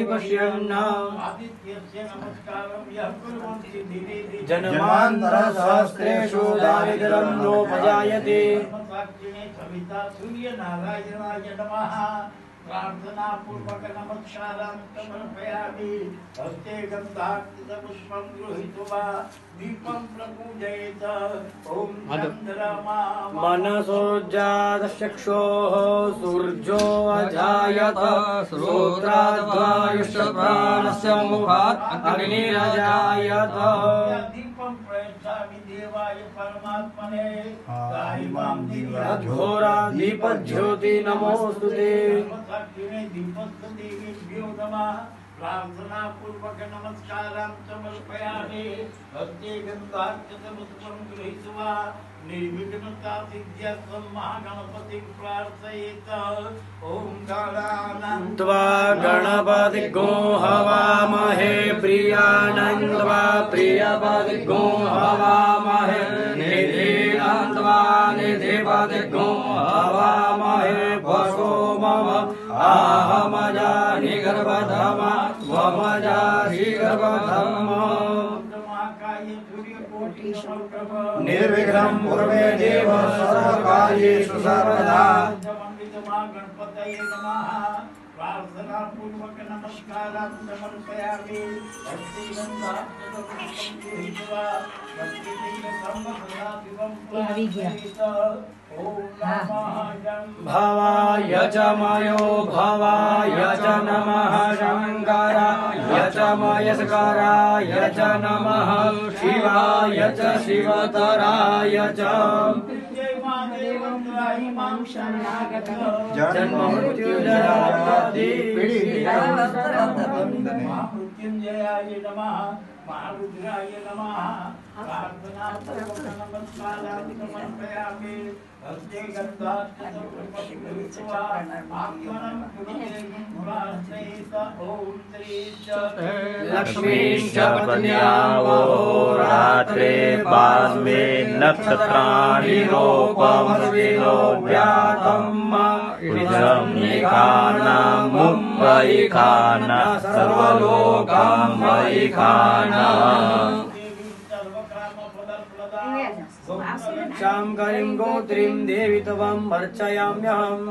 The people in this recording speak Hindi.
पश्यन् जन्मान्तरसहस्रेषु दारिद्र्यं नोपजायते प्रार्थना पूर्वक नमस्कारं समर्पयामि हस्ते गन्धाक्षपुष्पं गृहीत्वा दीपं प्रपूजयेत् ॐ चन्द्रमा मनसोज्जातचक्षोः सूर्यो अजायत श्रोत्राद्वायुष्प्राणस्य मुखात् अग्निरजायत दीपं प्रयच्छामि देवाय परमात्मने घोरा दीपज्योति नमोस्तुते दीपस्तुतेभ्यो नमः प्रार्थना पूर्वक नमस्कारं समर्पयामि हस्ते गन्धाक्षपुष्पं गृहीत्वा निर्विघ्नता सिद्ध्यर्थं महागणपतिं प्रार्थयेत् ॐ गणानां त्वा गणपतिगो हवामहे प्रियानन्द्वा प्रियपतिगो हवामहे निधिनन्द्वा निधिपतिगो हवामहे वसो मम आहमजानि गर्भधमा वमजाहि गर्भधमा निर्विघ्नं कुर्मे देव सर्वकार्येषु सर्वदा गणपतये नमः प्रार्थना पूर्वक नमस्कारं समर्पयामि हस्ते गन्धाक्षपुष्पं गृहीत्वा भवाय च मयो भवाय च नमः शङ्कराय च मयस्कराय च नमः शिवाय च शिवतराय च जन्ममृत्युजरादि महामृत्युंजयाय नमः महारुद्राय नमः प्रार्थना पूर्वक नमस्कारं समर्पयामि हस्ते गन्धाक्षपुष्पं गृहीत्वा आत्मनं गुरुदेवं प्रार्थयेत् ॐ लक्ष्मीश्च पत्न्यावहोरात्रे पार्श्वे नक्षत्राणि रूपमस्विनोऽव्यातम् इदमेकानां मुम्बैखाना सर्वलोकाम्बैखाना शांकरीं गोत्रीं देवी त्वम् अर्चयाम्यहम्।